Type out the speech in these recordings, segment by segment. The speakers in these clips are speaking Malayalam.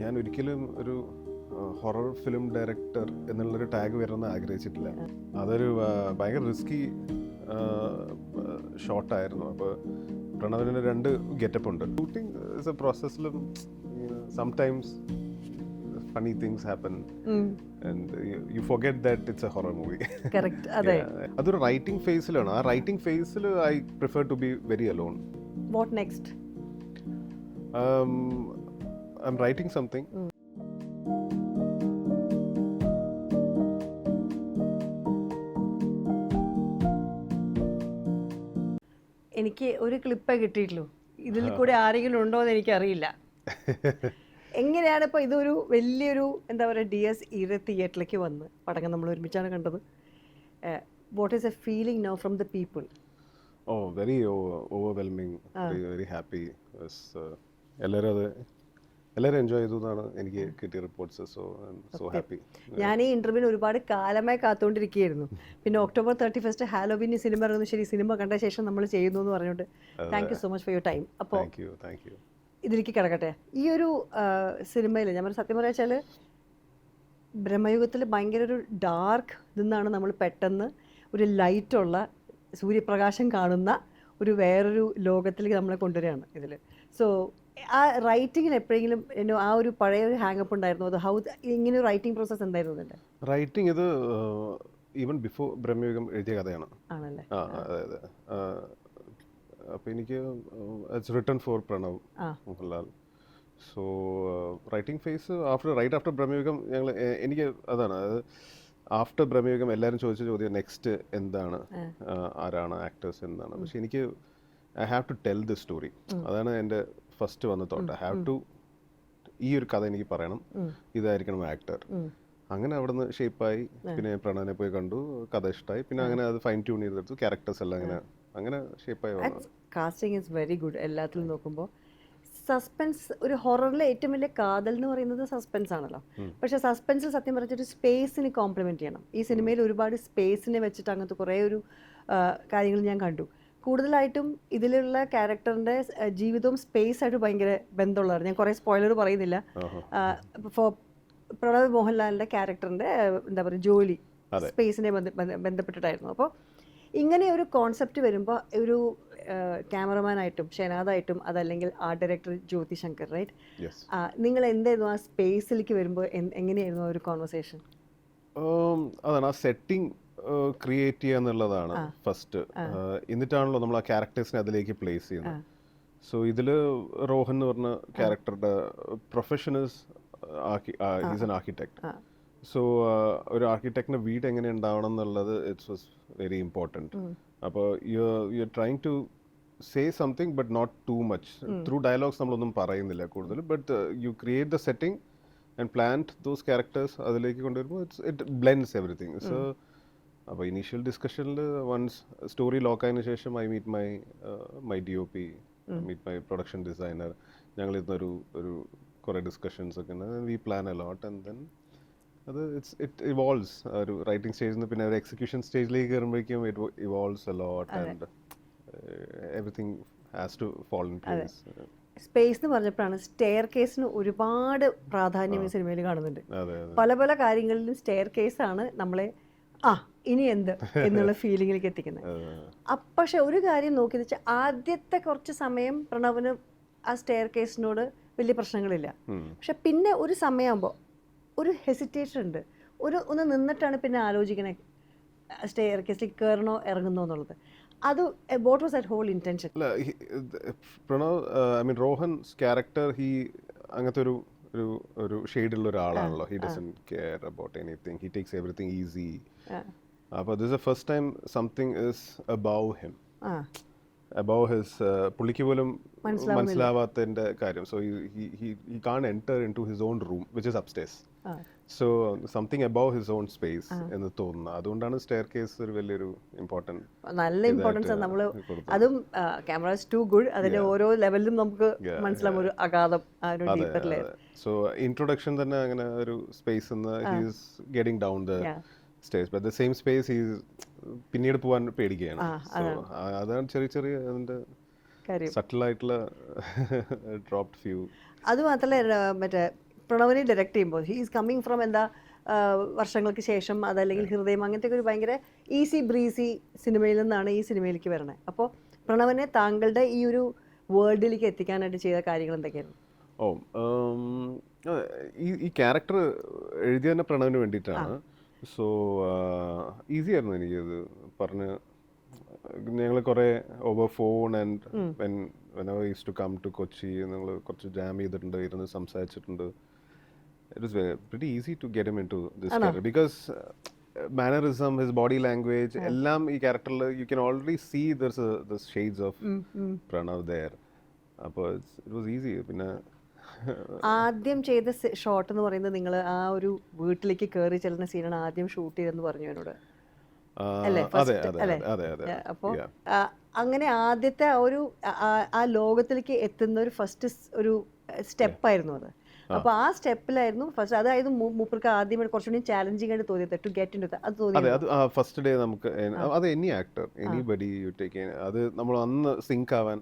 ഞാൻ ഒരിക്കലും ഒരു ഹൊറർ ഫിലിം ഡയറക്ടർ എന്നുള്ളൊരു ടാഗ് വരണമെന്ന് ആഗ്രഹിച്ചിട്ടില്ല. അതൊരു ഭയങ്കര റിസ്കി ഷോട്ടായിരുന്നു. അപ്പോൾ പ്രണവിന് 2 ഗെറ്റപ്പ് ഉണ്ട്. ഷൂട്ടിംഗ് ഇസ് എ പ്രോസസ്സിലും sometimes funny things happen and you forget that it's a horror movie. Correct. അതെ. അതൊരു റൈറ്റിംഗ് ഫേസിലാണ്. ആ റൈറ്റിംഗ് ഫേസിൽ I prefer to be very alone. What next? I'm writing something. എനിക്ക് ഒരു ക്ലിപ്പേ കിട്ടിയിട്ടുള്ളൂ. ഇതിൽ കൂടെ ആരെങ്കിലും ഉണ്ടോ എന്ന് എനിക്കറിയില്ല. എങ്ങനെയാണ് ഇപ്പോൾ ഇതൊരു വലിയൊരു എന്താ പറയുക DS ഈര തിയേറ്ററിലേക്ക് വന്ന് പടങ്ങൾ നമ്മൾ ഒരുമിച്ചാണ് കണ്ടത്. What is A feeling now from the people? Oh, very overwhelming. Very happy. എല്ലാവരും എൻജോയ് ചെയ്തു എന്നാണ് എനിക്ക് കിട്ടിയ റിപ്പോർട്ട്സ്. So happy. ഞാൻ ഈ ഇന്റർവ്യൂവിന് ഒരുപാട് കാലമായി കാത്തുകൊണ്ടിരിക്കുകയായിരുന്നു. പിന്നെ October 31 ഹാലോവീൻ സിനിമ ഇറങ്ങുന്നു. ശരി, സിനിമ കണ്ട ശേഷം നമ്മൾ ചെയ്യുന്നു എന്ന് പറഞ്ഞുകൊണ്ട് thank you so much for your time. അപ്പോൾ താങ്ക് യു. ഇതിലേക്ക് കിടക്കട്ടെ. ഈ ഒരു സിനിമയിൽ ഞാൻ സത്യം പറയാ വെച്ചാൽ ബ്രഹ്മയുഗത്തിൽ ഭയങ്കര ഒരു ഡാർക്ക് നിന്നാണ് നമ്മൾ പെട്ടെന്ന് ഒരു ലൈറ്റുള്ള സൂര്യപ്രകാശം കാണുന്ന ഒരു വേറൊരു ലോകത്തിലേക്ക് നമ്മളെ കൊണ്ടുവരികയാണ് ഇതിൽ. സോ ആ റൈറ്റിങ്ങിന് എപ്പോഴെങ്കിലും ആ ഒരു പഴയ ഒരു ഹാങ്ങപ്പ് ഉണ്ടായിരുന്നു? അത് ഹൗ ഇങ്ങനെ ഒരു റൈറ്റിംഗ് പ്രോസസ്സ് എന്തായിരുന്നു ഇതിൻ്റെ? റൈറ്റിംഗ് ഇത് ഈവൻ ബിഫോർ ബ്രഹ്മയുഗം എഴുതിയ കഥയാണ്. ആണല്ലേ? അതെ. അപ്പോൾ എനിക്ക് it's written for Pranav Mohanlal. So writing phase right after Bramayugam എനിക്ക് അതാണ്. ആഫ്റ്റർ ബ്രഹ്മയുഗം എല്ലാവരും ചോദിച്ച ചോദ്യം നെക്സ്റ്റ് എന്താണ്, ആരാണ് ആക്ടേഴ്സ് എന്താണ്. പക്ഷെ എനിക്ക് I have to tell the story. അതാണ് എൻ്റെ ഫസ്റ്റ് വന്ന തോട്ട്. ഐ ഹാവ് ടു ഈ ഒരു കഥ എനിക്ക് പറയണം, ഇതായിരിക്കണം ആക്ടർ. അങ്ങനെ അവിടുന്ന് ഷേപ്പായി. പിന്നെ പ്രണവിനെ പോയി കണ്ടു, കഥ ഇഷ്ടമായി. പിന്നെ അങ്ങനെ അത് ഫൈൻ ട്യൂൺ ചെയ്തെടുത്തു. ക്യാരക്ടേഴ്സ് എല്ലാം അങ്ങനെ ഷേപ്പായി വന്നു. കാസ്റ്റിംഗ് ഈസ് വെരി ഗുഡ് എല്ലാത്തിലും നോക്കുമ്പോൾ. സസ്പെൻസ്, ഒരു ഹൊററിലെ ഏറ്റവും വലിയ കാതൽ എന്ന് പറയുന്നത് സസ്പെൻസ് ആണല്ലോ. പക്ഷെ സസ്പെൻസിൽ സത്യം പറഞ്ഞിട്ട് സ്പേസിന് കോംപ്ലിമെന്റ് ചെയ്യണം. ഈ സിനിമയിൽ ഒരുപാട് സ്പേസിനെ വെച്ചിട്ട് അങ്ങനത്തെ കുറേ ഒരു കാര്യങ്ങൾ ഞാൻ കണ്ടു. കൂടുതലായിട്ടും ഇതിലുള്ള ക്യാരക്ടറിന്റെ ജീവിതവും സ്പേസ് ആയിട്ട് ഭയങ്കര ബന്ധമുള്ളതാണ്. ഞാൻ കുറേ സ്പോയിലർ പറയുന്നില്ല. ഫോർ പ്രണവ് മോഹൻലാലിന്റെ ക്യാരക്ടറിന്റെ എന്താ പറയുക ജോലി സ്പേസിനെ ബന്ധപ്പെട്ടിട്ടായിരുന്നു. അപ്പോൾ ഇങ്ങനെ ഒരു കോൺസെപ്റ്റ് വരുമ്പോൾ ഒരു ക്യാമറമാനായിട്ടും ഷെനാദായിട്ടും അതല്ലെങ്കിൽ art director Jyothi Shankar, right? നിങ്ങൾ എന്തായിരുന്നു ആ സ്പേസിലേക്ക് വരുമ്പോൾ എങ്ങനെയായിരുന്നു ആ ഒരു കോൺവെർസേഷൻ? അതാണ് ആ സെറ്റിംഗ് ക്രിയേറ്റ് ചെയ്യുക എന്നുള്ളതാണ് ഫസ്റ്റ്. എന്നിട്ടാണല്ലോ നമ്മൾ ആ ക്യാരക്ടേഴ്സിനെ അതിലേക്ക് പ്ലേസ് ചെയ്യുന്നത്. സോ ഇതിൽ റോഹൻ എന്ന് പറഞ്ഞ ക്യാരക്ടറുടെ profession is an architect. So ഒരു ആർക്കിടെക്റ്റിന്റെ വീട് എങ്ങനെ ഉണ്ടാവണം എന്നുള്ളത് ഇറ്റ്സ് വാസ് വെരി ഇമ്പോർട്ടൻറ്റ്. അപ്പോൾ you trying to say something but not too much. Through dialogues നമ്മളൊന്നും പറയുന്നില്ല കൂടുതൽ, but you create the setting and plant those characters അതിലേക്ക് കൊണ്ടുവരുമ്പോൾ ഇറ്റ് ബ്ലെൻഡ്സ് എവറിത്തിങ്. സോ അപ്പോൾ ഇനീഷ്യൽ ഡിസ്കഷനിൽ വൺസ് സ്റ്റോറി ലോക്കായതിനു ശേഷം I meet my DOP, meet my production designer. ഞങ്ങൾ ഇന്നൊരു കുറേ ഡിസ്കഷൻസ് ഒക്കെ ഉണ്ട്. We plan a lot and then അത് ഇറ്റ് ഇവോൾവ്സ്. ഒരു റൈറ്റിംഗ് സ്റ്റേജിൽ നിന്ന് പിന്നെ ഒരു എക്സിക്യൂഷൻ സ്റ്റേജിലേക്ക് കയറുമ്പോഴേക്കും it evolves a lot and everything has to fall in place. Space എന്ന് പറഞ്ഞപ്പോഴാണ് സ്റ്റെയർ കേസിന് ഒരുപാട് പ്രാധാന്യം ഈ സിനിമയിൽ കാണുന്നുണ്ട്. പല പല കാര്യങ്ങളിലും സ്റ്റെയർ കേസാണ് നമ്മളെ ഇനി എന്ത് എന്നുള്ള ഫീലിങ്ങിലേക്ക് എത്തിക്കുന്നത്. പക്ഷെ ഒരു കാര്യം നോക്കിയെന്ന് വെച്ചാൽ ആദ്യത്തെ കുറച്ച് സമയം പ്രണവിന് ആ സ്റ്റെയർ കേസിനോട് വലിയ പ്രശ്നങ്ങളില്ല. പക്ഷെ പിന്നെ ഒരു സമയമാകുമ്പോൾ ഒരു ഹെസിറ്റേഷൻ ഉണ്ട്. ഒന്ന് നിന്നിട്ടാണ് പിന്നെ ആലോചിക്കണേ സ്റ്റെയർ കേസിലേക്ക് കയറണോ ഇറങ്ങുന്നോ എന്നുള്ളത്. അത് what was that whole intention? Pranav I mean Rohan's character അങ്ങനത്തെ ഒരു ഷെയ്ഡുള്ള ഒരാളാണല്ലോ. He doesn't care about anything. He takes everything easy. അപ്പോൾ this a first time something is above him, above his. പുള്ളിക്ക് പോലും മനസ്സിലാവാത്തതിൻ്റെ കാര്യം. So he can't enter into his own room which is upstairs. So something above his own space എന്ന് തോന്നുന്നു. അതുകൊണ്ടാണ് സ്റ്റെയർ കേസ് ഒരു വലിയൊരു നല്ല ഇമ്പോർട്ടൻസ് നമ്മൾ അതും ക്യാമറ ടു ഗുഡ്. അതിന്റെ ഓരോ ലെവലിലും നമുക്ക് മനസ്സിലാവും ഒരു അഗാധം. സോ ഇൻട്രൊഡക്ഷൻ തന്നെ അങ്ങനെ ഒരു space he's getting down the stage, but the same space he's പിന്നീട് പോകാൻ പേടിക്കുകയാണ്. അതാണ് ചെറിയ അതിന്റെ സട്ടിലായിട്ടുള്ള ഡ്രോപ്ഡ് ഫ്യൂ. അത് മാത്രമല്ല മറ്റേ പ്രണവിനെ ഡയറക്റ്റ് ചെയ്യുമ്പോൾ ഹീ ഈസ് കമ്മിങ് ഫ്രം എന്താ വർഷങ്ങൾക്ക് ശേഷം അതല്ലെങ്കിൽ ഹൃദയം അങ്ങനത്തെ ഒരു ഭയങ്കര ഈസി ബ്രീസി സിനിമയിൽ നിന്നാണ് ഈ സിനിമയിലേക്ക് വരണത്. അപ്പോൾ പ്രണവിനെ താങ്കളുടെ ഈ ഒരു വേൾഡിലേക്ക് എത്തിക്കാനായിട്ട് ചെയ്ത കാര്യങ്ങൾ എന്തൊക്കെയായിരുന്നു? ഓ ഈ ക്യാരക്ടർ എഴുതിയ തന്നെ പ്രണവിന് വേണ്ടിയിട്ടാണ്. സോ ഈസി ആയിരുന്നു എനിക്കത് പറഞ്ഞ്. ഞങ്ങൾ കുറേ over phone and whenever I used to come to Kochi ഞങ്ങൾ കുറച്ച് ജാം ചെയ്തിട്ടുണ്ട്, ഇരുന്ന് സംസാരിച്ചിട്ടുണ്ട്. It was pretty easy to get him into this character because mannerism, his body language, എല്ലാം ഈ ക്യാരക്ടറിൽ you can already see the shades of Pranav there. അപ്പോൾ it was easy. പിന്നെ ആദ്യം ചെയ്ത ഷോട്ട് എന്ന് പറയുന്നത് നിങ്ങൾ ആ ഒരു വീട്ടിലേക്ക് കയറി ചെല്ലുന്ന സീനാണ് ആദ്യം ഷൂട്ട് ചെയ്തെന്ന് പറഞ്ഞു എന്നോട്. അപ്പോൾ അങ്ങനെ ആദ്യത്തെ ഒരു ആ ലോകത്തിലേക്ക് എത്തുന്ന ഒരു ഫസ്റ്റ് ഒരു സ്റ്റെപ്പായിരുന്നു അത്. അപ്പോൾ ആ സ്റ്റെപ്പിലായിരുന്നു ഫസ്റ്റ്, അതായത് മൂപ്പർക്ക് ആദ്യമായിട്ട് കുറച്ചുകൂടി ചാലഞ്ചിങ് ആയിട്ട് തോന്നിയത് ടു ഗെറ്റ് ഇൻ അത് തോന്നി. അത് ഫസ്റ്റ് ഡേ നമുക്ക് അത് any actor anybody you take അത് നമ്മൾ അന്ന് സിങ്ക് ആവാൻ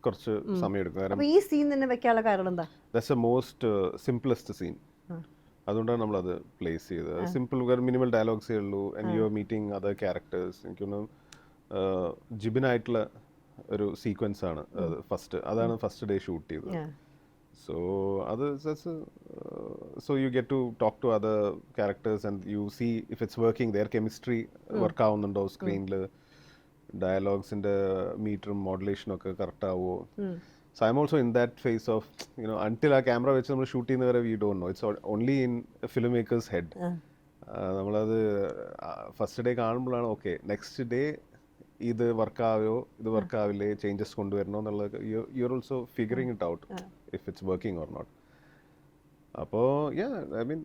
കുറച്ച് സമയം എടുക്കും. കാരണം ഈ സീൻ തന്നെ വെക്കാനുള്ള കാരണം എന്താ? That's a most simplest scene. അതുകൊണ്ടാണ് നമ്മളത് പ്ലേസ് ചെയ്തത്. സിമ്പിൾ, മിനിമൽ ഡയലോഗ്സേ ഉള്ളൂ and you are meeting other characters. എനിക്കൊന്നും ജിബിനായിട്ടുള്ള ഒരു സീക്വൻസ് ആണ് അത് ഫസ്റ്റ്. അതാണ് ഫസ്റ്റ് ഡേ ഷൂട്ട് ചെയ്തത്. സോ അത് so you get to talk to other characters and you see if it's working, their chemistry work ആവുന്നുണ്ടോ സ്ക്രീനിൽ, ഡയലോഗ്സിൻ്റെ മീറ്ററും മോഡുലേഷനും ഒക്കെ കറക്റ്റ് ആവുമോ. So I'm also in that phase of, until ആ ക്യാമറ വെച്ച് നമ്മൾ ഷൂട്ട് ചെയ്യുന്ന വരെ we don't know. It's only in a filmmaker's head. നമ്മളത് ഫസ്റ്റ് ഡേ കാണുമ്പോഴാണ് ഓക്കെ നെക്സ്റ്റ് ഡേ ഇത് വർക്കാവോ ഇത് വർക്കാവില്ലേ, ചേഞ്ചസ് കൊണ്ടുവരണോ എന്നുള്ളത് you are also figuring it out if it's working or not. അപ്പോൾ I mean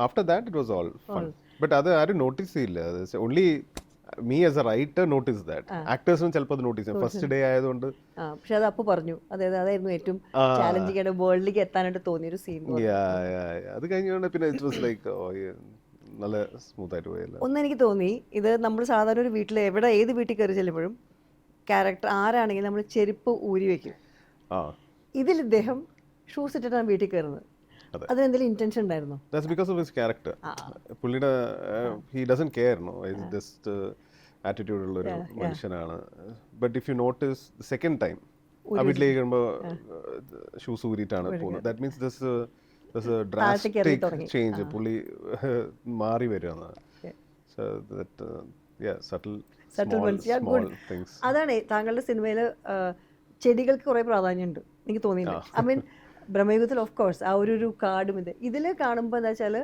after that it was all fun. But അത് ആരും നോട്ടീസ് ചെയ്യില്ല. Only me as a writer notice that. Actors ചിലപ്പോൾ അത് നോട്ടീസ് ചെയ്യും ഫസ്റ്റ് ഡേ ആയതുകൊണ്ട്. പക്ഷെ അത് അപ്പൊ പറഞ്ഞു അതായിരുന്നു ഏറ്റവും ചാലഞ്ചിങ് ആയിട്ട് വേൾഡിലേക്ക് എത്താനായിട്ട് തോന്നിയൊരു സീൻ. അത് കഴിഞ്ഞുകൊണ്ട് പിന്നെ ഇറ്റ് വാസ് ലൈക്ക് നല്ല സ്മൂത്ത് ആയിട്ട് പോയല്ലോ. ഒന്ന് എനിക്ക് തോന്നി, ഇത് നമ്മൾ സാധാരണ ഒരു വീട്ടിൽ ഏത് വീട്ടിൽ കയറി ചെല്ലുമ്പോഴും ക്യാരക്ടർ ആരാണെങ്കിലും നമ്മൾ ചെരുപ്പ് ഊരി വെക്കും. ഇതിൽ ഇദ്ദേഹം ഷൂസ് ഇട്ടിട്ടാണ് വീട്ടിൽ കയറുന്നത്. അതിനെന്തെങ്കിലും ഇന്റൻഷൻ ഉണ്ടായിരുന്നോ? That's because of his character. പുള്ളിയുടെ he doesn't care, no. Just attitude ഉള്ള ഒരു മനുഷ്യനാണ്. But if you notice the second time ആ വീട്ടിലേക്ക് വരുമ്പോൾ ഷൂസ് ഊരിയിട്ടാണ് പോകുന്നത്. That means there's a drastic change. പുള്ളി മാറി വരുവാണ്. So that subtle small things. അതാണ് താങ്കളുടെ സിനിമയിൽ ചെടികൾക്ക് കുറേ പ്രാധാന്യമുണ്ട് എനിക്ക് തോന്നിയില്ല. ഐ മീൻ ബ്രഹ്മയുഗത്തിൽ ഓഫ് കോഴ്സ് ആ ഒരു കാർഡും ഇതിൽ കാണുമ്പോൾ എന്താ വെച്ചാൽ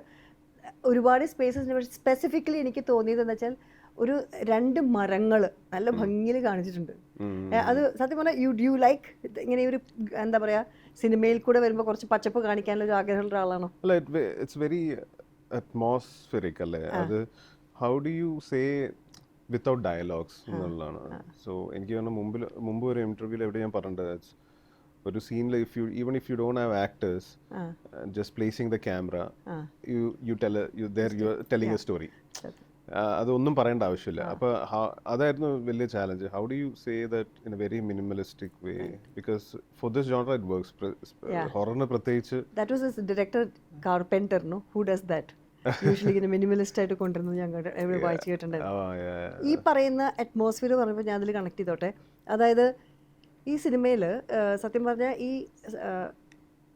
ഒരുപാട് സ്പേസസിന് സ്പെസിഫിക്കലി എനിക്ക് തോന്നിയത് എന്താ വെച്ചാൽ ഒരു 2 മരങ്ങൾ നല്ല ഭംഗിയിൽ കാണിച്ചിട്ടുണ്ട്. അത് സത്യം പറഞ്ഞാൽ യു ലൈക്ക് ഇങ്ങനെ ഒരു എന്താ പറയുക സിനിമയിൽ കൂടെ വരുമ്പോൾ കുറച്ച് പച്ചപ്പ് കാണിക്കാനുള്ള ഒരു ആഗ്രഹമുള്ള ഒരാളാണോ? അല്ല, ഇറ്റ്സ് വെരി അറ്റ്മോസ്ഫിയറിക് അല്ലേ അത്. How do you say without dialogues എന്നുള്ളതാണ്. സോ എനിക്ക് തോന്നുന്നു മുമ്പ് ഒരു ഇന്റർവ്യൂവിൽ എവിടെ ഞാൻ പറഞ്ഞിട്ടുണ്ട്, ഒരു സീനിൽ even if you don't have actors, just placing the camera, you're telling a story. അതൊന്നും പറയേണ്ട ആവശ്യമില്ല. അപ്പോൾ അതായിരുന്നു വലിയ challenge. How do you say that in a very minimalistic way? Because for this genre it works. ഹൊററിന് പ്രത്യേകിച്ച്. That was director Carpenter, no, who does that. Usually ഇങ്ങനെ മിനിമലിസ്റ്റ് ആയിട്ട് കൊണ്ടുവരുന്നത് ഞാൻ എവിടെ വായിച്ചു കേട്ടിട്ടുണ്ടായിരുന്നു. ഈ പറയുന്ന അറ്റ്മോസ്ഫിയർ പറയുമ്പോൾ ഞാൻ അതിൽ കണക്ട് ചെയ്തോട്ടെ. അതായത് ഈ സിനിമയിൽ സത്യം പറഞ്ഞാൽ ഈ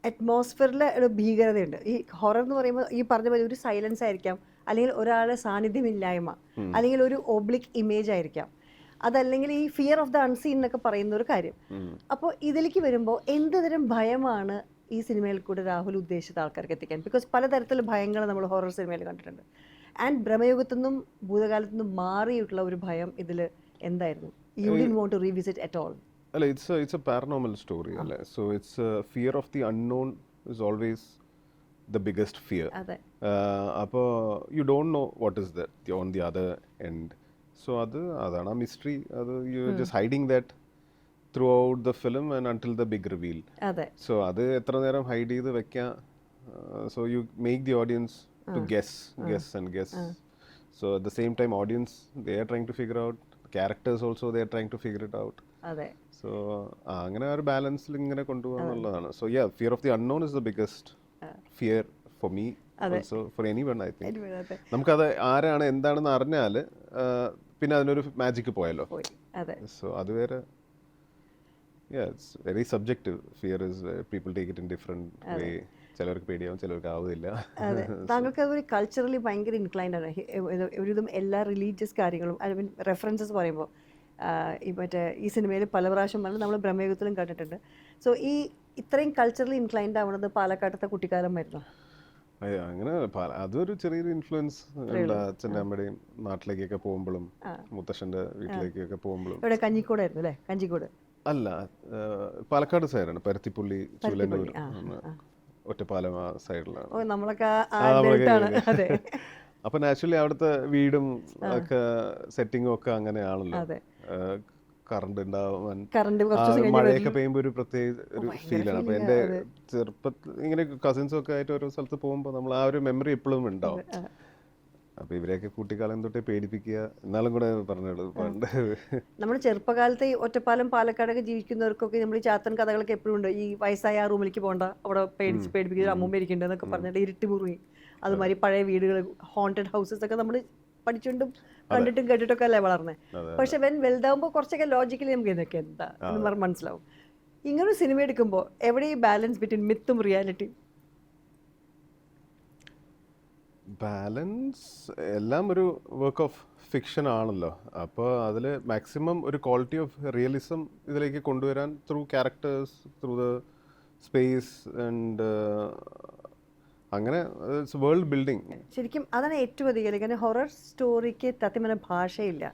അറ്റ്മോസ്ഫിയറിലെ ഒരു ഭീകരതയുണ്ട്. ഈ ഹൊറർ എന്ന് പറയുമ്പോൾ ഈ പറഞ്ഞ പോലെ ഒരു സൈലൻസ് ആയിരിക്കാം, അല്ലെങ്കിൽ ഒരാളുടെ സാന്നിധ്യമില്ലായ്മ, അല്ലെങ്കിൽ ഒരു ഓബ്ലിക് ഇമേജ് ആയിരിക്കാം, അതല്ലെങ്കിൽ ഈ ഫിയർ ഓഫ് ദ അൺസീൻ എന്നൊക്കെ പറയുന്ന ഒരു കാര്യം. അപ്പോൾ ഇതിലേക്ക് വരുമ്പോൾ എന്തുതരം ഭയമാണ് ഈ സിനിമയിൽ കൂടെ രാഹുൽ ഉദ്ദേശിച്ച ആൾക്കാർക്ക് എത്തിക്കാൻ? ബിക്കോസ് പലതരത്തിലുള്ള ഭയങ്ങൾ നമ്മൾ ഹൊറർ സിനിമയിൽ കണ്ടിട്ടുണ്ട്. ആൻഡ് ബ്രഹ്മയുഗത്തു നിന്നും ഭൂതകാലത്തു നിന്നും മാറിയിട്ടുള്ള ഒരു ഭയം ഇതിൽ എന്തായിരുന്നു? You didn't want to revisit at all. അല്ല, it's a paranormal story അല്ലേ. So it's fear of the unknown is always the biggest fear. അപ്പോൾ you don't know what is that on the other end. So അതാണ് ആ mystery. you're just hiding that throughout the film and until the big reveal. So അത് എത്ര നേരം ഹൈഡ് ചെയ്ത് വെക്കാം. So you make the audience to guess. So at the same time audience, they are trying to figure out. Characters also, they are trying to figure it out. So അങ്ങനെ ഒരു ബാലൻസിൽ ഇങ്ങനെ കൊണ്ടുപോകാന്നുള്ളതാണ്. So fear of the unknown is the biggest fear for me, also for anyone. I think അതെ നമുക്കത് ആരാണ് എന്താണെന്ന് അറിഞ്ഞാൽ പിന്നെ അതിനൊരു മാജിക്ക് പോയല്ലോ. പോയി അതെ സോ അത് വേറെ, it's very subjective. Fear is people take it in different വേ. ചിലർക്ക് പേടിയാവും, ചിലർക്ക് ആവുന്നില്ല. അതെ താങ്കൾക്ക് അതൊരു കൾച്ചറലി ഭയങ്കര ഇൻക്ലൈൻഡ് ആണ്. ഒരുവിധം എല്ലാ റിലീജിയസ് കാര്യങ്ങളും ഐ മീൻ റെഫറൻസസ് പറയുമ്പോൾ ഈ മറ്റേ ഈ സിനിമയിൽ പല പ്രാവശ്യം പറഞ്ഞ് നമ്മൾ ബ്രഹ്മയുഗത്തിലും കണ്ടിട്ടുണ്ട്. സോ ഈ ഇത്രയും കൾച്ചറലി ഇൻക്ലൈൻഡ് ആവുന്നത് പാലക്കാട്ടത്തെ കുട്ടിക്കാലം വരുന്നു. അങ്ങനെ അതൊരു ചെറിയൊരു ഇൻഫ്ലുവൻസ് ഉണ്ട്. അച്ഛൻ്റെ അമ്മയുടെയും നാട്ടിലേക്കൊക്കെ പോകുമ്പോഴും മുത്തശ്ശൻ്റെ വീട്ടിലേക്കൊക്കെ പോകുമ്പോഴും. ഇവിടെ കഞ്ഞിക്കോടായിരുന്നു അല്ലേ? കഞ്ചിക്കോട് അല്ല, പാലക്കാട് സൈഡാണ്, പരുത്തിപ്പള്ളി, ചുലന്നൂർ, ഒറ്റപ്പാലം ആ സൈഡിലാണ്. ഓ നമ്മളൊക്കെ ആ ബെൽറ്റാണ്. അതെ അപ്പൊ നാച്ചുറലി അവിടുത്തെ വീടും ഒക്കെ സെറ്റിങ്ങും ഒക്കെ അങ്ങനെയാണല്ലോ. കറണ്ട് ഉണ്ടാവാൻ, മഴയൊക്കെ പെയ്യുമ്പോ ഒരു പ്രത്യേക ഒരു ഫീലാണ്. അപ്പൊ എന്റെ ചെറുപ്പത്തിൽ ഇങ്ങനെ കസിൻസും ഒക്കെ ആയിട്ട് ഓരോ സ്ഥലത്ത് പോകുമ്പോൾ നമ്മൾ ആ ഒരു മെമ്മറി എപ്പോഴും ഉണ്ടാവും. അപ്പൊ ഇവരെയൊക്കെ കുട്ടിക്കാലം തൊട്ടേ പേടിപ്പിക്കുക. എന്നാലും കൂടെ പറഞ്ഞോളൂ, പണ്ട് നമ്മൾ ചെറുപ്പകാലത്ത് ഈ ഒറ്റപ്പാലം പാലക്കാടൊക്കെ ജീവിക്കുന്നവർക്കൊക്കെ നമ്മൾ ഈ ചാത്തൻ കഥകളൊക്കെ എപ്പോഴും ഉണ്ട്. ഈ വയസ്സായ ആ റൂമിലേക്ക് പോകണ്ട, അവിടെ പേടിപ്പിക്കുന്ന ഒരു അമ്മൂമ്മ ഇരിക്കുന്നുണ്ട് എന്നൊക്കെ പറഞ്ഞിട്ട് ഇരുട്ടി മുറി, അതുമാതിരി പഴയ വീടുകൾ, ഹോണ്ടഡ് ഹൗസസ് ഒക്കെ നമ്മൾ പഠിച്ചുകൊണ്ടും കണ്ടിട്ടും കേട്ടിട്ടൊക്കെ അല്ലേ വളർന്നേ. പക്ഷെ വലുതാവുമ്പോൾ കുറച്ചൊക്കെ ലോജിക്കലി നമുക്ക് ഇതൊക്കെ എന്താ എന്ന് പറഞ്ഞ് മനസ്സിലാവും. ഇങ്ങനൊരു സിനിമ എടുക്കുമ്പോൾ എവിടെ ഈ ബാലൻസ് ബിറ്റ്വീൻ മിത്തും റിയാലിറ്റിയും? ബാലൻസ് എല്ലാം ഒരു വർക്ക് ഓഫ് ഫിക്ഷൻ ആണല്ലോ. അപ്പോൾ അതിൽ മാക്സിമം ഒരു ക്വാളിറ്റി ഓഫ് റിയലിസം ഇതിലേക്ക് കൊണ്ടുവരാൻ through characters, through the space and അങ്ങനെ വേൾഡ് ബിൽഡിങ്. ശരിക്കും അതാണ് ഏറ്റവും അധികം. കാരണം ഹൊറർ സ്റ്റോറിക്ക് സത്യം പറഞ്ഞ ഭാഷയില്ല.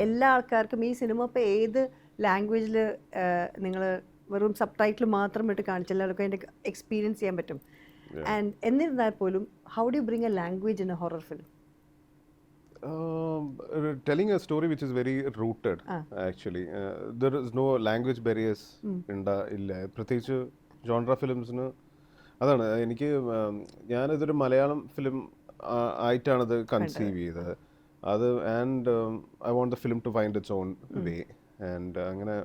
എല്ലാ ആൾക്കാർക്കും ഈ സിനിമ ഇപ്പോൾ ഏത് ലാംഗ്വേജിൽ നിങ്ങൾ വെറും സബ് ടൈറ്റിൽ മാത്രം ഇട്ട് കാണിച്ച എല്ലാവർക്കും അതിൻ്റെ എക്സ്പീരിയൻസ് ചെയ്യാൻ പറ്റും. ആൻഡ് എന്നിരുന്നാൽ പോലും how do you bring A language in A horror film? telling a story which is very rooted, actually. There is no language barriers ഇല്ല, പ്രത്യേകിച്ച് ജോൺറ ഫിലിംസിന്. അതാണ് എനിക്ക്, ഞാനിതൊരു മലയാളം ഫിലിം ആയിട്ടാണത് കൺസീവ് ചെയ്തത്. അത് and I want the film to find its own way. And അങ്ങനെ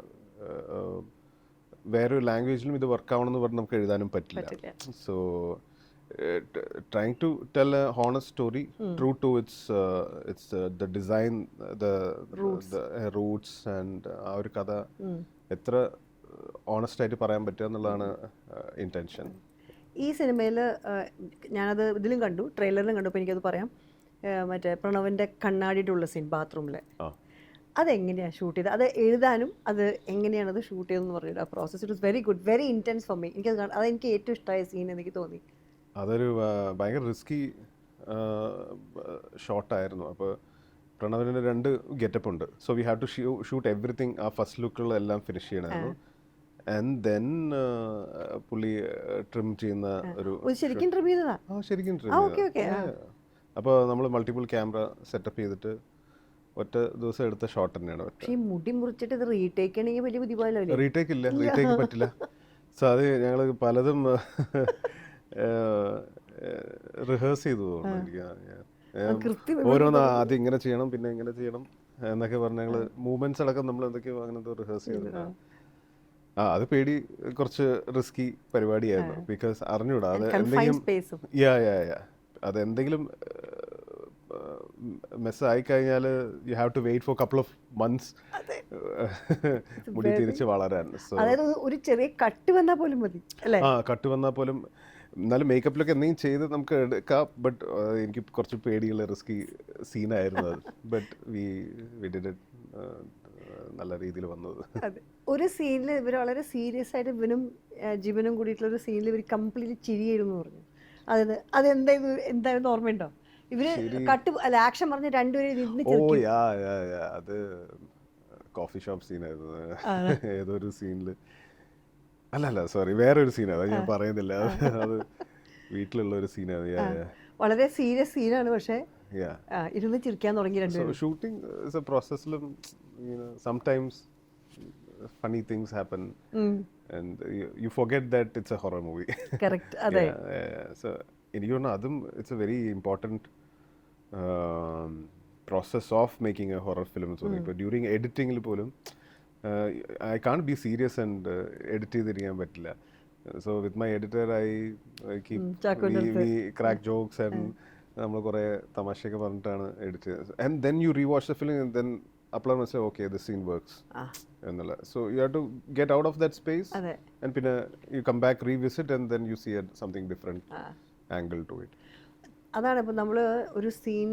വേറൊരു ലാംഗ്വേജിലും ഇത് വർക്ക് ആവണമെന്ന് പറഞ്ഞ് നമുക്ക് എഴുതാനും പറ്റില്ല. So trying to tell a honest story, true to its the design, the roots and ആ ഒരു കഥ എത്ര ഓണസ്റ്റ് ആയിട്ട് പറയാൻ പറ്റുക എന്നുള്ളതാണ് ഇന്റൻഷൻ. ഈ സിനിമയിൽ ഞാനത് ഇതിലും കണ്ടു, ട്രെയിലറിലും കണ്ടു. അപ്പോൾ എനിക്കത് പറയാം. മറ്റേ പ്രണവിൻ്റെ കണ്ണാടിയിട്ടുള്ള സീൻ ബാത്റൂമിൽ, അതെങ്ങനെയാണ് ഷൂട്ട് ചെയ്തത്? അത് എഴുതാനും അത് എങ്ങനെയാണത് ഷൂട്ട് ചെയ്തതെന്ന് പറഞ്ഞിട്ട് ആ process it was very good, very intense for me. അതെനിക്ക് ഏറ്റവും ഇഷ്ടമായ സീൻ എനിക്ക് തോന്നി. അതൊരു ഭയങ്കര റിസ്കി ഷോട്ടായിരുന്നു. അപ്പോൾ പ്രണവിന് 2 ഗെറ്റപ്പ് ഉണ്ട്. So we have to shoot everything. ആ ഫസ്റ്റ് ലുക്കുകളെല്ലാം ഫിനിഷ് ചെയ്യണമായിരുന്നു. ആൻഡ് ദെൻ പുള്ളി ട്രിം ചെയ്യുന്ന ഒരു ശരിക്കും ട്രിം ചെയ്തതാ? ശരിക്കും ട്രിം ചെയ്തതാ. അപ്പോൾ നമ്മൾ മൾട്ടിപ്പിൾ ക്യാമറ സെറ്റപ്പ് ചെയ്തിട്ട് ഒറ്റ ദിവസം എടുത്ത ഷോട്ട് തന്നെയാണ്. മുടി മുറിച്ചിട്ട് ഇത് റീടേക്ക് ആണെങ്കിൽ വലിയ ബുദ്ധിമുട്ടല്ലേ? റീടേക്ക് ഇല്ല, റീടേക്ക് പറ്റില്ല. സോ അത് ഞങ്ങൾ പലതും റിഹേഴ്സ് ചെയ്തു ഓരോന്ന്. ആദ്യം ഇങ്ങനെ ചെയ്യണം, പിന്നെ ഇങ്ങനെ ചെയ്യണം എന്നൊക്കെ പറഞ്ഞ് ഞങ്ങൾ മൂവ്മെന്റ്സ് അടക്കം നമ്മൾ എന്തൊക്കെയോ അങ്ങനത്തെ റിഹേഴ്സ് ചെയ്തു. അത് പേടി കുറച്ച് റിസ്കി പരിപാടിയായിരുന്നു. ബിക്കോസ് അറിഞ്ഞൂടാ അത് എന്തെങ്കിലും അതെന്തെങ്കിലും മെസ്സ് ആയിക്കഴിഞ്ഞാൽ you have to wait for couple of months മുടി തിരിച്ച് വളരാൻ. ഒരു ചെറിയ കട്ട് വന്നാൽ പോലും മതി അല്ലേ? കട്ട് വന്നാൽ പോലും എന്നാലും മേക്കപ്പിലൊക്കെ എന്തെങ്കിലും ചെയ്ത് നമുക്ക് എടുക്കാം. ബട്ട് എനിക്ക് കുറച്ച് പേടിയുള്ള റിസ്കി സീനായിരുന്നു അത്. ബട്ട് വി ഡിഡ് ഇറ്റ്, നല്ല രീതിയിൽ വന്നത്. ഒരു സീനിൽ ഇവർ വളരെ സീരിയസ് ആയിട്ട് ഇവനും ജീവനും കൂടിയിട്ടുള്ള ഒരു സീനിൽ ഇവർ കംപ്ലീറ്റ്ലി ചിരിയായിരുന്നു പറഞ്ഞു. എന്തായിരുന്നു ഓർമ്മയുണ്ടോ? ഇവര് കട്ട് അല്ല ആക്ഷൻ പറഞ്ഞ് രണ്ടുപേരും അത് കോഫി ഷോപ്പ് സീനായിരുന്നു. ഏതൊരു സീനില്, അല്ല സോറി, വേറൊരു സീനാണ്, ഞാൻ പറയുന്നില്ല. അത് വീട്ടിലുള്ള ഒരു സീനാണ്. വളരെ സീരിയസ് സീനാണ്. പക്ഷേ ഇരുന്ന് ചിരിക്കാൻ തുടങ്ങി രണ്ടുപേരും. ഷൂട്ടിംഗ് ഇസ് എ പ്രോസസ്സിലും sometimes funny things happen and you forget that it's a horror movie. Correct. അതെ. So എനിക്ക് തോന്നുന്നു അതും it's a very important process of making a horror film. So ഇപ്പോൾ during editing ൽ പോലും I can't be serious and edit ചെയ്തിരിക്കാൻ പറ്റില്ല. So with my editor, I keep ചാക്കോൻ്റെ we crack jokes and നമ്മൾ കുറേ തമാശയൊക്കെ പറഞ്ഞിട്ടാണ് എഡിറ്റ് ചെയ്തത്. And then you rewatch the film and then upload and say, okay, this scene works. എന്നുള്ള. So you have to get out of that space അതെ and പിന്നെ you come back, revisit and then you see something different angle to it. അതാണ് ഇപ്പം നമ്മൾ ഒരു സീൻ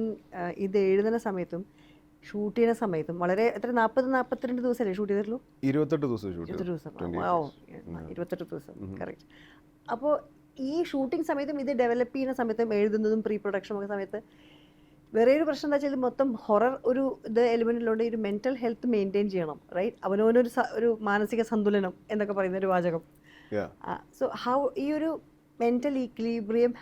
ഇത് എഴുതുന്ന സമയത്തും ഷൂട്ട് ചെയ്യുന്ന സമയത്തും വളരെ എത്ര 42 ദിവസമല്ലേ ഷൂട്ട് ചെയ്തിട്ടുള്ളൂ? 28 ദിവസം ഷൂട്ട് 28 ദിവസം 28 ദിവസം കറക്റ്റ്. അപ്പോൾ ഈ ഷൂട്ടിംഗ് സമയത്തും ഇത് ഡെവലപ്പ് ചെയ്യുന്ന സമയത്തും എഴുതുന്നതും പ്രീ പ്രൊഡക്ഷനും ഒക്കെ സമയത്ത് വേറെ ഒരു പ്രശ്നം എന്താ വെച്ചാൽ മൊത്തം ഹൊറർ ഒരു ഇത് എലിമെൻറ്റിലുണ്ട്. ഒരു മെൻറ്റൽ ഹെൽത്ത് മെയിൻറ്റെയിൻ ചെയ്യണം, റൈറ്റ്? അവനവനൊരു ഒരു മാനസിക സന്തുലനം എന്നൊക്കെ പറയുന്ന ഒരു വാചകം. സോ ഹൗ ഈ ഒരു മെൻറ്റൽ ഈക്വിലിബ്രിയം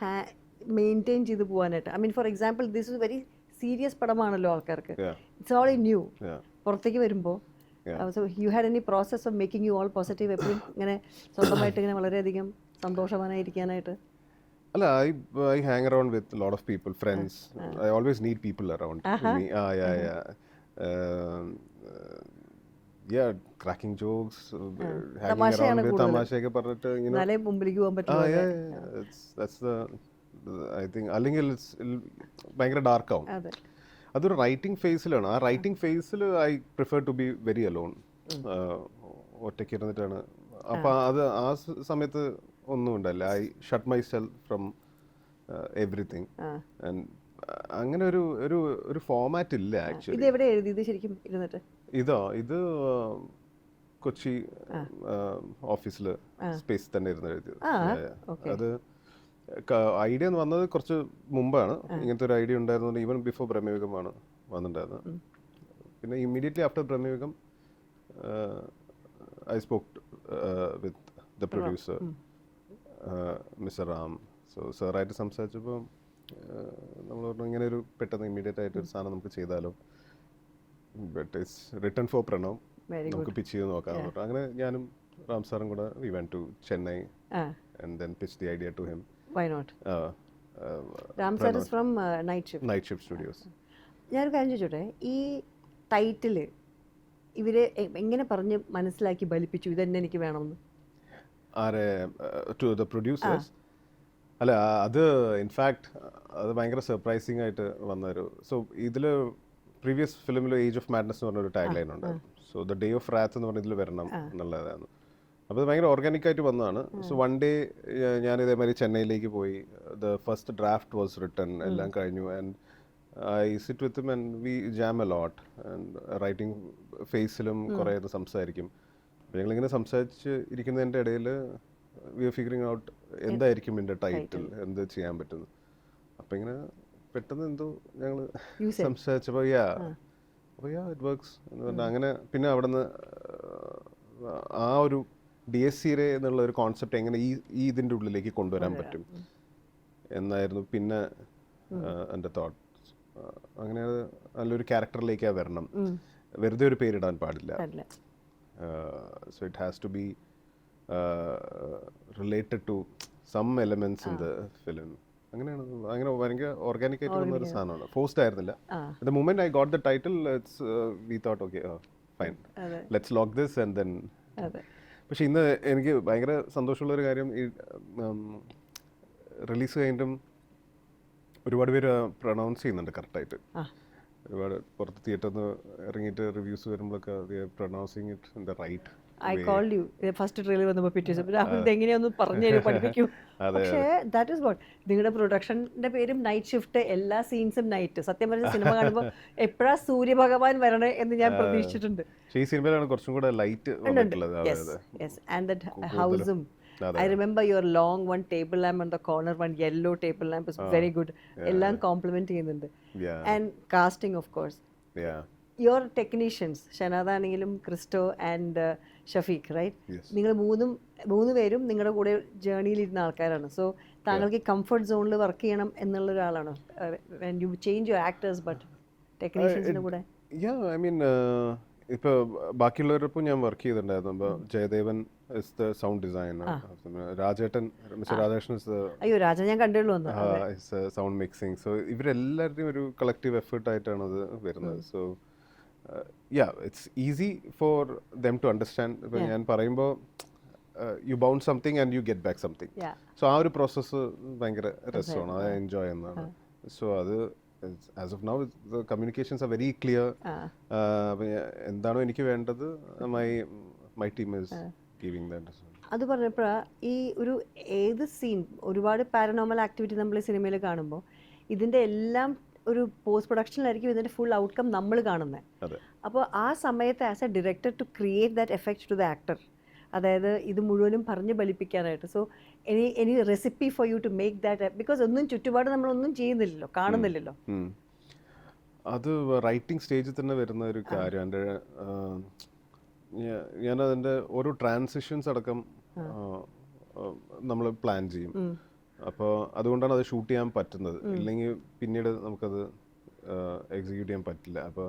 മെയിൻറ്റെയിൻ ചെയ്ത് പോകാനായിട്ട്, I mean for example this is very serious പടമാണല്ലോ ആൾക്കാർക്ക്. It's all in new. പുറത്തേക്ക് വരുമ്പോൾ so you had any process of making you all positive എപ്പോഴും ഇങ്ങനെ സ്വന്തമായിട്ട് ഇങ്ങനെ വളരെയധികം സന്തോഷവാനായിരിക്കാനായിട്ട്? അല്ല, I hang around with a lot of people, friends. I always need people around me. Yeah, cracking jokes, hanging around with തമാശയൊക്കെ പറഞ്ഞിട്ട് ഇങ്ങനെ. എന്നാലേ മുമ്പിലേക്ക് പോകാൻ പറ്റുള്ളൂ. That's the I think അല്ലെങ്കിൽ ഭയങ്കര ഡാർക്ക് ആവും. അതൊരു റൈറ്റിംഗ് ഫേസിലാണ്. ആ റൈറ്റിംഗ് ഫേസിൽ I prefer to be very alone. ഒറ്റയ്ക്ക് ഇരുന്നിട്ടാണ്. അപ്പം അത് ആ സമയത്ത് ഒന്നും ഉണ്ടല്ല. I shut myself from everything. And അങ്ങനെ ഒരു ഒരു ഒരു ഫോമാറ്റ് ഇല്ല ആക്ച്വലി. ഇത് എവിടെ എഴുതിയത് ശരിക്കും ഇരുന്നിട്ട്? ഇത് കൊച്ചി ഓഫീസിൽ സ്പേസ് തന്നെ ഇരുന്ന് എഴുതിയത്. അത് ഐഡിയ വന്നത് കുറച്ച് മുമ്പാണ്. ഇങ്ങനത്തെ ഒരു ഐഡിയ ഉണ്ടായിരുന്നു. ഈവൻ ബിഫോർ ബ്രഹ്മയുഗമാണ് വന്നിട്ടുണ്ടായിരുന്നത്. പിന്നെ immediately after Bramayugam I spoke with the producer mister Ram. So സാറായിട്ട് സംസാരിച്ചപ്പോൾ നമ്മൾ പറഞ്ഞു ഇങ്ങനെ ഒരു പെട്ടെന്ന് ഇമ്മീഡിയറ്റ് ആയിട്ട് ഒരു സാധനം നമുക്ക് ചെയ്താലോ, but it's written for Pranav, നമുക്ക് പിച്ച് ചെയ്ത് നോക്കാമെന്ന് പറഞ്ഞു. അങ്ങനെ ഞാനും റാം സാറും കൂടെ we went to Chennai and then pitch the idea to him. Why not? Ram sir is from Night Shift Studios. ഞാനൊരു കാര്യം ചോദിച്ചോട്ടെ, ഈ ടൈറ്റില് ഇവരെ എങ്ങനെ പറഞ്ഞ് മനസ്സിലാക്കി ബലിപ്പിച്ചു ഇതെന്നെ എനിക്ക് വേണമെന്ന്? ടു ദ പ്രൊഡ്യൂസേഴ്സ് അല്ല, അത് ഇൻഫാക്ട് അത് ഭയങ്കര സർപ്രൈസിങ് ആയിട്ട് വന്നൊരു. സോ ഇതിൽ പ്രീവിയസ് ഫിലിമിൽ ഏജ് ഓഫ് മാഡ്നസ് എന്ന് പറഞ്ഞൊരു ടാഗ് ലൈൻ ഉണ്ടായിരുന്നു. സോ ദ ഡേ ഓഫ് റാത്ത് എന്ന് പറഞ്ഞ ഇതിൽ വരണം എന്നുള്ളതായിരുന്നു. അപ്പോൾ അത് ഭയങ്കര ഓർഗാനിക്കായിട്ട് വന്നതാണ്. സോ വൺ ഡേ ഞാൻ ഇതേമാതിരി ചെന്നൈയിലേക്ക് പോയി. The first draft was written, എല്ലാം കഴിഞ്ഞു. And I sit with him and we jam A lot. And writing ഫേസിലും കുറേ സംസാരിക്കും. അപ്പോൾ ഞങ്ങളിങ്ങനെ സംസാരിച്ച് ഇരിക്കുന്നതിൻ്റെ ഇടയിൽ വി ആർ ഫിഗറിങ് ഔട്ട് എന്തായിരിക്കും ഇതിൻ്റെ ടൈറ്റിൽ, എന്ത് ചെയ്യാൻ പറ്റുന്നു. അപ്പം ഇങ്ങനെ പെട്ടെന്ന് എന്തോ ഞങ്ങൾ സംസാരിച്ചപ്പോൾ ഇറ്റ് വർക്ക്സ് എന്ന് പറഞ്ഞാൽ അങ്ങനെ. പിന്നെ അവിടെ നിന്ന് ആ ഒരു DSC എന്നുള്ള ഒരു കോൺസെപ്റ്റ് എങ്ങനെ ഈ ഇതിൻ്റെ ഉള്ളിലേക്ക് കൊണ്ടുവരാൻ പറ്റും എന്നായിരുന്നു പിന്നെ എൻ്റെ തോട്ട്. അങ്ങനെ നല്ലൊരു ക്യാരക്ടറിലേക്കാണ് വരണം, വെറുതെ ഒരു പേരിടാൻ പാടില്ല. So it has to be related to some elements in the film. അങ്ങനെയാണ്. അങ്ങനെ ഭയങ്കര ഓർഗാനിക് ആയിട്ട് വന്ന ഒരു സാധനമാണ്. ഫോഴ്സ്ഡ് ആയിരുന്നില്ല. The moment I got the title we thought okay fine, let's lock this and then. പക്ഷെ ഇന്ന് എനിക്ക് ഭയങ്കര സന്തോഷമുള്ളൊരു കാര്യം, ഈ റിലീസ് കഴിഞ്ഞിട്ടും ഒരുപാട് പേര് പ്രൊനൗൺസ് ചെയ്യുന്നുണ്ട് കറക്റ്റായിട്ട്. ഒരുപാട് പുറത്ത് തിയേറ്ററിൽ നിന്ന് ഇറങ്ങിയിട്ട് റിവ്യൂസ് വരുമ്പോഴൊക്കെ pronouncing it in the right. I called you first trailer വന്നപ്പോൾ പിറ്റേ രാഹുൽ ഇതെങ്ങനെയൊന്ന് പറഞ്ഞു തരും, പഠിപ്പിക്കൂ. പക്ഷേ ദാറ്റ് ഈസ് വാട്ട് നിങ്ങളുടെ പ്രൊഡക്ഷൻ്റെ പേരും നൈറ്റ് ഷിഫ്റ്റ്, എല്ലാ സീൻസും നൈറ്റ്. സത്യം പറഞ്ഞ സിനിമ കാണുമ്പോൾ എപ്പോഴാ സൂര്യഭഗവാൻ വരണേ എന്ന് ഞാൻ പ്രതീക്ഷിച്ചിട്ടുണ്ട്. ഈ സിനിമയിലാണ് കുറച്ചും കൂടെ ലൈറ്റ് വന്നിട്ടുള്ളത്. ആൻഡ് ദാറ്റ് ഹൗസും I remember your long one table lamp on the corner, one yellow table lamp is very good. എല്ലാം കോംപ്ലിമെന്റ് ചെയ്യുന്നുണ്ട്. And casting of course. Your technicians, ഷനാദ ആണെങ്കിലും ക്രിസ്റ്റോ ആൻഡ് ഷഫീഖ്, റൈറ്റ്? നിങ്ങൾ മൂന്ന് പേരും നിങ്ങളുടെ കൂടെ ജേർണിയിൽ ഇരുന്ന ആൾക്കാരാണ്. സോ താങ്കൾക്ക് കംഫർട്ട് സോണിൽ വർക്ക് ചെയ്യണം എന്നുള്ള ഒരാളാണോ? when you change your actors but techniciansന്റെ കൂടെ? I mean ഇപ്പോൾ ബാക്കിയുള്ളവരൊപ്പം ഞാൻ വർക്ക് ചെയ്തിട്ടുണ്ടായിരുന്നു. ഇപ്പോൾ Jayadevan is the sound designer, രാജേട്ടൻ മിസ്റ്റർ രാധാകൃഷ്ണൻ ഇസ് അയ്യോ രാജ ഞാൻ കണ്ടുള്ളൂ സൗണ്ട് മിക്സിങ്. സോ ഇവരെല്ലാവരുടെയും ഒരു കളക്റ്റീവ് എഫേർട്ട് ആയിട്ടാണ് അത് വരുന്നത്. So it's easy for them to understand. ഇപ്പോൾ ഞാൻ പറയുമ്പോൾ you bound something and you get back something. Yeah. So ആ ഒരു പ്രോസസ്സ് ഭയങ്കര രസമാണ്, അത് എൻജോയ് ചെയ്യുന്നതാണ്. സോ അത് as of now the communications are very clear. എന്താണോ എനിക്ക് വേണ്ടത് my team is giving that. അത് പറഞ്ഞപ്പോഴാണ് ഈ ഒരു ഏത് സീൻ, ഒരുപാട് പാരനോമൽ ആക്ടിവിറ്റി നമ്മൾ ഈ സിനിമയിൽ കാണുമ്പോൾ ഇതിൻ്റെ എല്ലാം ഒരു പോസ്റ്റ് പ്രൊഡക്ഷനിലായിരിക്കും ഇതിൻ്റെ ഫുൾ ഔട്ട്കം നമ്മൾ കാണുന്നത്. അപ്പോൾ ആ സമയത്ത് as a director to create that effect to the actor, അതായത് ഇത് മുഴുവനും പറഞ്ഞ് ബലിപ്പിക്കാനായിട്ട്. So any recipe for you to make that, because ഒന്നും ചുറ്റുപാട് നമ്മളൊന്നും ചെയ്യുന്നില്ലല്ലോ, കാണുന്നില്ലല്ലോ. അത് റൈറ്റിംഗ് സ്റ്റേജിൽ തന്നെ വരുന്ന ഒരു കാര്യം. എൻ്റെ ഞാനതിൻ്റെ ഓരോ ട്രാൻസിഷൻസ് അടക്കം നമ്മൾ പ്ലാൻ ചെയ്യും. അപ്പോൾ അതുകൊണ്ടാണ് അത് ഷൂട്ട് ചെയ്യാൻ പറ്റുന്നത്. ഇല്ലെങ്കിൽ പിന്നീട് നമുക്കത് എക്സിക്യൂട്ട് ചെയ്യാൻ പറ്റില്ല. അപ്പോൾ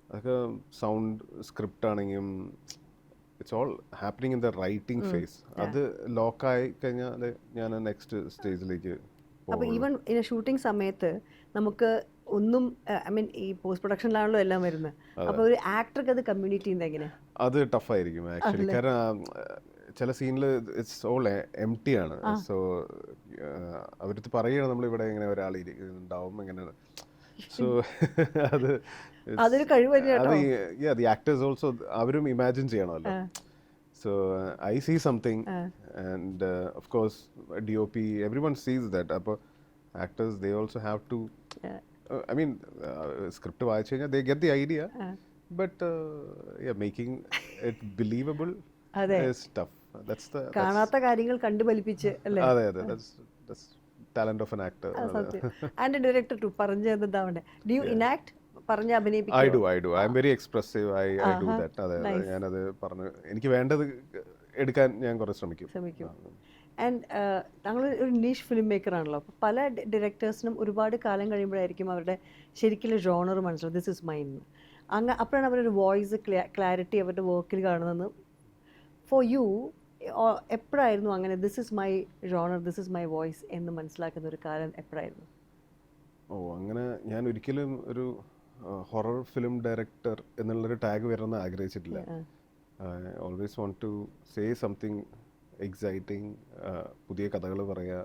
അതൊക്കെ സൗണ്ട് സ്ക്രിപ്റ്റ് ആണെങ്കിലും it's all happening in the writing phase. അത് ലോക്കായി കഴിഞ്ഞാൽ ഞാൻ നെക്സ്റ്റ് സ്റ്റേജിലേക്ക്. അപ്പോൾ ഈവൻ ഇങ്ങനെ ഷൂട്ടിംഗ് സമയത്ത് നമുക്ക് ഒന്നും, ഐ മീൻ ഈ പോസ്റ്റ് പ്രൊഡക്ഷനിലാണല്ലോ എല്ലാം വരുന്നത്. അപ്പോൾ ഒരു ആക്ടർക്ക് അത് കമ്മ്യൂണിറ്റി ചെയ്യുന്നത് എങ്ങനെ? അത് ടഫായിരിക്കും ആക്ച്വലി. കാരണം ചില സീനിൽ ഇറ്റ്സ് ഓൾ എം ടി ആണ്. സോ അവരടുത്ത് പറയുകയാണ് നമ്മളിവിടെ ഇങ്ങനെ ഒരാൾ ഉണ്ടാവും ഇങ്ങനെ. സോ അതൊരു കഴിവ് ദി ആക്ടേഴ്സ് ഓൾസോ അവരും ഇമാജിൻ ചെയ്യണമല്ലോ. So I see something and of course DOP everyone sees that. അപ്പോൾ actors they also have to, I mean, script വായിച്ചു കഴിഞ്ഞാൽ they get the idea, but making it believable is tough. That's the കാണാത്ത കാര്യങ്ങൾ കണ്ടുപലിപ്പിച്ച് അല്ലേ? അതെ അതെ, that's talent of an actor. And director to പറഞ്ഞു എന്താവണ്ടേ? ഡു യു ഇനാക്ട്, പറഞ്ഞ് അഭിനയിപ്പിക്കും? I do. I'm very expressive. I do that. അതെ, ഞാനത് പറഞ്ഞു എനിക്ക് വേണ്ടത് എടുക്കാൻ ഞാൻ കുറേ ശ്രമിക്കും. ആൻഡ് താങ്കൾ ഒരു നീഷ് ഫിലിം മേക്കറാണല്ലോ. അപ്പോൾ പല ഡയറക്ടേഴ്സിനും ഒരുപാട് കാലം കഴിയുമ്പോഴായിരിക്കും അവരുടെ ശരിക്കുള്ള ജോണർ മനസ്സിലാവും, ദിസ് ഇസ് മൈൻ. അപ്പോഴാണ് അവരൊരു വോയിസ് ക്ലാരിറ്റി അവരുടെ വർക്കിൽ കാണുന്നതെന്ന്. ഫോർ യു എപ്പോഴായിരുന്നു അങ്ങനെ this is my genre, this is my voice എന്ന് മനസ്സിലാക്കുന്ന ഒരു കാലം എപ്പോഴായിരുന്നു? അങ്ങനെ ഞാൻ ഒരിക്കലും ഒരു ഹൊറർ ഫിലിം ഡയറക്ടർ എന്നുള്ളൊരു ടാഗ് വരണമെന്ന് ആഗ്രഹിച്ചിട്ടില്ല. I always want to say something exciting, പുതിയ കഥകൾ പറയുക.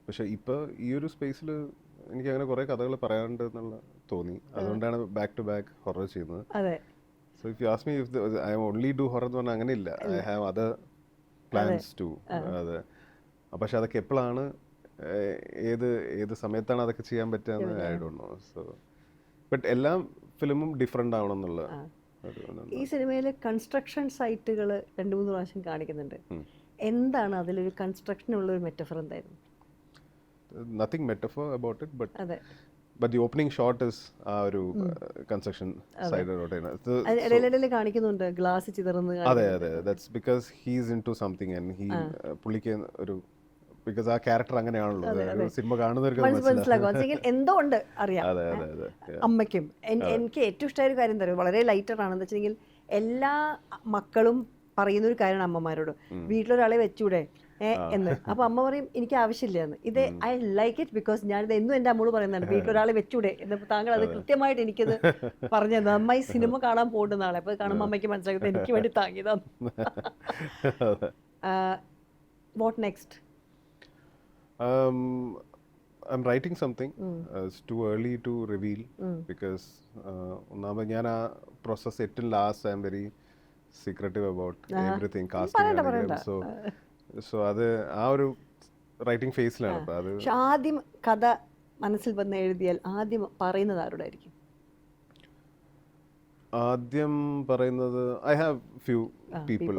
പക്ഷെ ഇപ്പോൾ ഈ ഒരു സ്പേസിൽ എനിക്ക് അങ്ങനെ കുറേ കഥകൾ പറയാനുണ്ട് എന്നുള്ള തോന്നി. അതുകൊണ്ടാണ് ബാക്ക് ടു ബാക്ക് ഹൊറർ ചെയ്യുന്നത്. So if you ask me if I only do horror എന്ന് പറഞ്ഞാൽ അങ്ങനെയില്ല. I have other plans too. അതെ, പക്ഷെ അതൊക്കെ എപ്പോഴാണ് ഏത് സമയത്താണ് അതൊക്കെ ചെയ്യാൻ പറ്റുക I don't know. So but എല്ലാ ഫിലിമും ഡിഫറെൻ്റ് ആവണം എന്നുള്ള. ഈ സിനിമയിൽ കൺസ്ട്രക്ഷൻ സൈറ്റുകൾ 2-3 പ്രാവശ്യം കാണിക്കുന്നുണ്ട്. എന്താണ് അതിലൊരു കൺസ്ട്രക്ഷനുള്ള ഒരു മെറ്റഫർ എന്തായിരുന്നു? Nothing metaphor about it, but the opening shot is ആ ഒരു കൺസ്ട്രക്ഷൻ സൈഡ് കാണിക്കുന്നുണ്ട്, ഗ്ലാസ് ചിതറുന്നത്. അതെ അതെ, that's because he is into something and പുള്ളിക്ക് ഒരു, ബിക്കോസ് ആ ക്യാരക്ടർ അങ്ങനെയാണല്ലോ, സിനിമ കാണുന്നവർക്ക് എന്തോ ഉണ്ട് അറിയാം. അമ്മയ്ക്കും എനിക്ക് ഏറ്റവും ഇഷ്ടമായ ഒരു കാര്യം തരും, വളരെ ലൈറ്റർ ആണെന്ന് വെച്ചിട്ടുണ്ടെങ്കിൽ എല്ലാ മക്കളും പറയുന്ന ഒരു കാര്യമാണ് അമ്മമാരോട്, വീട്ടിലൊരാളെ വെച്ചൂടെ എന്ന്. അപ്പൊ അമ്മ പറയും എനിക്ക് ആവശ്യമില്ല എന്ന്. ഇത് ഐ ലൈക്ക് ഇറ്റ് ബിക്കോസ് ഞാനിത് എന്നും എൻ്റെ അമ്മോട് പറയുന്നതാണ്, വീട്ടിലൊരാളെ വെച്ചൂടെ എന്ന്. താങ്കൾ അത് കൃത്യമായിട്ട് എനിക്കത് പറഞ്ഞു തന്നെ. അമ്മ ഈ സിനിമ കാണാൻ പോകുന്ന നാളെ, അപ്പൊ കാണുമ്പോൾ അമ്മയ്ക്ക് മനസ്സിലാക്കുന്നത് എനിക്ക് വേണ്ടി താങ്ങിയതാണ്. What next? I'm writing something. It's too early to reveal because ഒന്നാമത് ഞാൻ ആ പ്രോസസ് ഏറ്റവും last I am very secretive about everything, casting. So അത് ആ ഒരു റൈറ്റിംഗ് ഫേസിലാണ്. അപ്പോൾ അത് ആദ്യം കഥ മനസ്സിൽ വന്ന് എഴുതിയാൽ ആദ്യം പറയുന്നത് ആരോടായിരിക്കും? ആദ്യം പറയുന്നത് ഐ ഹാവ് ഫ്യൂ പീപ്പിൾ.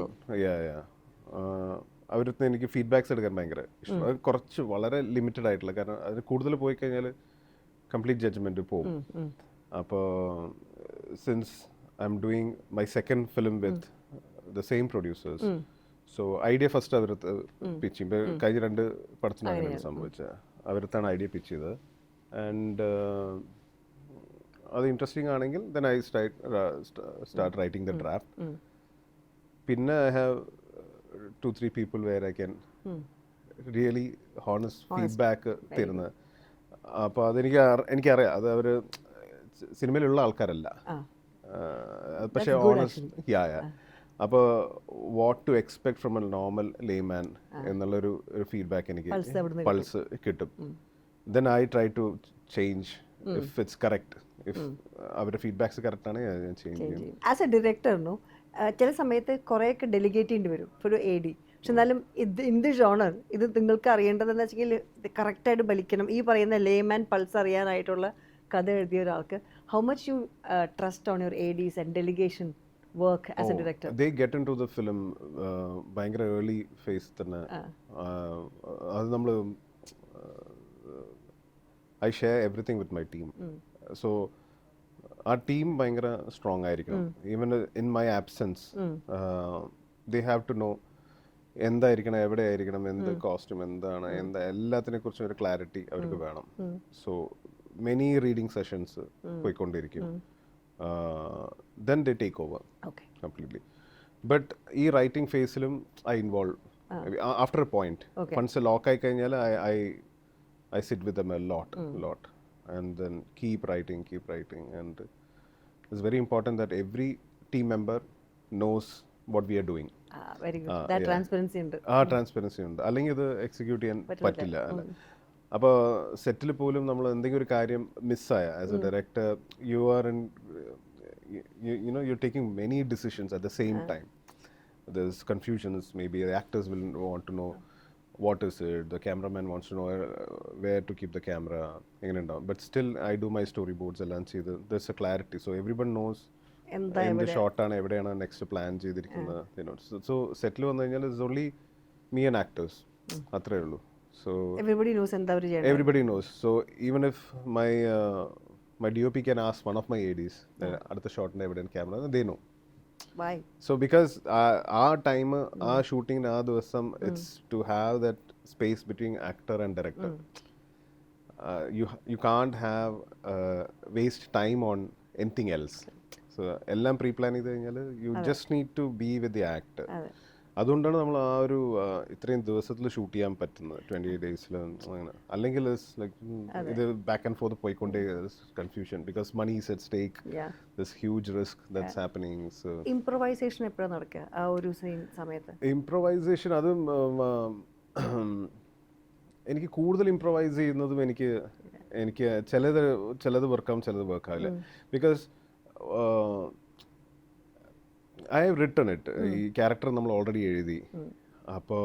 അവരുടെ എനിക്ക് ഫീഡ്ബാക്സ് എടുക്കാൻ ഭയങ്കര ഇഷ്ടം. അത് കുറച്ച് വളരെ ലിമിറ്റഡ് ആയിട്ടുള്ള, കാരണം അതിന് കൂടുതൽ പോയി കഴിഞ്ഞാൽ കംപ്ലീറ്റ് ജഡ്ജ്മെൻറ്റ് പോകും. അപ്പോൾ since I'm doing my second film with the same producers, so idea first അവരടുത്ത് പിച്ച് ചെയ്യും. ഇപ്പോൾ കഴിഞ്ഞ 2 പടത്തിന് അങ്ങനെയാണ് സംഭവിച്ചത്. അവരടുത്താണ് ഐഡിയ പിച്ച് ചെയ്തത്. ആൻഡ് അത് ഇൻട്രസ്റ്റിംഗ് ആണെങ്കിൽ then I start writing the draft. പിന്നെ I have 2-3 people where I can really honest feedback തരുന്നത്. അപ്പോൾ എനിക്കറിയാം അത് അവർ സിനിമയിലുള്ള ആൾക്കാരല്ല, പക്ഷേ അപ്പോൾ what to expect from a normal layman എന്നുള്ളൊരു ഫീഡ്ബാക്ക് എനിക്ക് പൾസ് എവിടുന്ന് പൾസ് കിട്ടും. Then I try to change if it's correct. If അവരുടെ ഫീഡ്ബാക്സ് കറക്റ്റ് ആണ് ഞാൻ ചേഞ്ച് ചെയ്യും. ആസ് എ ഡയറക്ടറിനോ ചില സമയത്ത് കുറേയൊക്കെ ഡെലിഗേറ്റ് ചെയ്യേണ്ടി വരും ഒരു AD. പക്ഷെ എന്നാലും ഇത് ജോണർ ഇത് നിങ്ങൾക്ക് അറിയേണ്ടതെന്ന് വെച്ചെങ്കിൽ കറക്റ്റായിട്ട് ബലിക്കണം. ഈ പറയുന്ന ലേമാൻ പൾസ് അറിയാനായിട്ടുള്ള കഥ എഴുതിയ ഒരാൾക്ക് how much you trust on your ADs and delegation work as a director? They get into the film ഭയങ്കര ഏർലി ഫേസ് തന്നെ. അത് നമ്മൾ I share everything with my team. So ആ ടീം ഭയങ്കര സ്ട്രോങ് ആയിരിക്കണം. Even in my absence they have to know എന്തായിരിക്കണം, എവിടെ ആയിരിക്കണം, എന്ത് കോസ്റ്റ്യൂം എന്താണ്, എല്ലാത്തിനെ കുറിച്ചും ഒരു ക്ലാരിറ്റി അവർക്ക് വേണം. സോ മെനി റീഡിങ് സെഷൻസ് പോയിക്കൊണ്ടിരിക്കും. Then they take over completely. But ഈ റൈറ്റിംഗ് ഫേസിലും I involve after a point. Once lock ആയി കഴിഞ്ഞാൽ I sit with them a lot and then keep writing and it's very important that every team member knows what we are doing. Very good. That transparency ഉണ്ട്. ട്രാൻസ്പെറൻസി ഉണ്ട്, അല്ലെങ്കിൽ ഇത് എക്സിക്യൂട്ട് ചെയ്യാൻ പറ്റില്ല. അപ്പോൾ സെറ്റിൽ പോലും നമ്മൾ എന്തെങ്കിലും ഒരു കാര്യം മിസ്സായ as a director you are in you're taking many decisions at the same time. There's confusions, maybe the actors will want to know what is it, the cameraman wants to know where to keep the camera, but still I do my storyboards allan cheythu there's a clarity, so everyone knows എന്ത് ഷോട്ടാണ് എവിടെയാണ് നെക്സ്റ്റ് പ്ലാൻ ചെയ്തിരിക്കുന്നത്. സോ സെറ്റിൽ വന്നു കഴിഞ്ഞാൽ it's only me and actors, അത്രേ ഉള്ളൂ. So everybody knows. So even if my DOP can ask one of my ADs അടുത്ത ഷോട്ടിന്റെ എവിടെയാണ് camera, they know. Why? So because our time our shooting ആ ദിവസം it's to have that space between actor and director. You can't have waste time on anything else. So എല്ലാം പ്രീ പ്ലാൻ ചെയ്ത് കഴിഞ്ഞാൽ you just need to be with the actor. അതുകൊണ്ടാണ് നമ്മൾ ആ ഒരു ഇത്രയും ദിവസത്തിൽ ഷൂട്ട് ചെയ്യാൻ പറ്റുന്നത് 28 ഡേയ്സിൽ. അങ്ങനെ അല്ലെങ്കിൽ ഇത് ബാക്ക് ആൻഡ് ഫോർത്ത് പോയിക്കൊണ്ടേ confusion because money is at stake, this huge risk that's happening. So improvisation എപ്പോഴാണ് നടക്കുക ആ ഒരു സമയത്ത്? ഇംപ്രൊവൈസേഷൻ അതും എനിക്ക് കൂടുതൽ ഇംപ്രൊവൈസ് ചെയ്യുന്നതും എനിക്ക് ചിലത് വർക്കാവും, ചിലത് വർക്കാവില്ല. Because I have written it. ഈ ക്യാരക്ടർ നമ്മൾ ഓൾറെഡി എഴുതി. അപ്പോൾ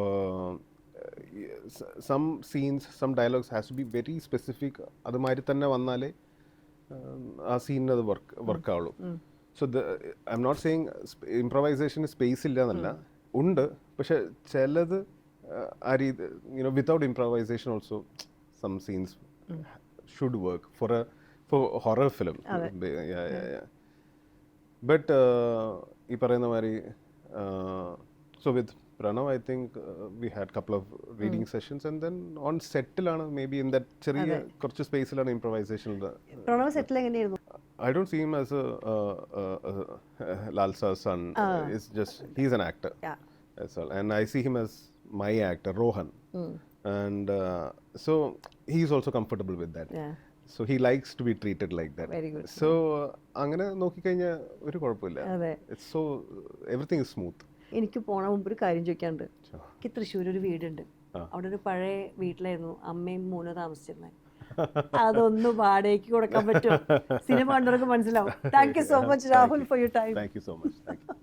some scenes, some dialogues has to be very specific. അതുമാതിരി തന്നെ വന്നാലേ ആ സീനിന് അത് വർക്കാവുള്ളൂ. So I'm not saying ഇംപ്രൊവൈസേഷന് സ്പേസ് ഇല്ല എന്നല്ല, ഉണ്ട്. പക്ഷെ ചിലത് ആ രീതി without improvisation also some scenes should work for horror film. But ഈ പറയുന്ന മാതിരി so with Pranav I think we had couple of reading sessions and then on സെറ്റിലാണ് മേ ബി ഇൻ ദാറ്റ് ചെറിയ കുറച്ച് സ്പേസിലാണ് ഇംപ്രൊവൈസേഷൻ. പ്രണവ് സെറ്റിൽ എങ്ങനെയായിരുന്നു? I don't see him as a Lalsa's son. It's just he's an actor. Yeah. That's all. And I see him as my actor, Rohan. And so he's also comfortable with that. Yeah. So he likes to be treated like that. Very good. So അങ്ങനെ നോക്കിക്കഴിഞ്ഞാൽ ഒരു കുഴപ്പമില്ല. It's so everything is smooth. എനിക്ക് പോണ മുമ്പ് ഒരു കാര്യം ചോദിക്കാനുണ്ട്. എനിക്ക് തൃശ്ശൂർ ഒരു വീടുണ്ട്. അവിടെ ഒരു പഴയ വീട്ടിലായിരുന്നു അമ്മയും മൂന്ന് താമസിച്ചിരുന്നത്. അതൊന്ന് വാടകയ്ക്ക് കൊടുക്കാൻ പറ്റും? സിനിമ കണ്ടവർക്ക് മനസ്സിലാവും. Thank you so much Rahul for your time. Thank you so much. Thank you.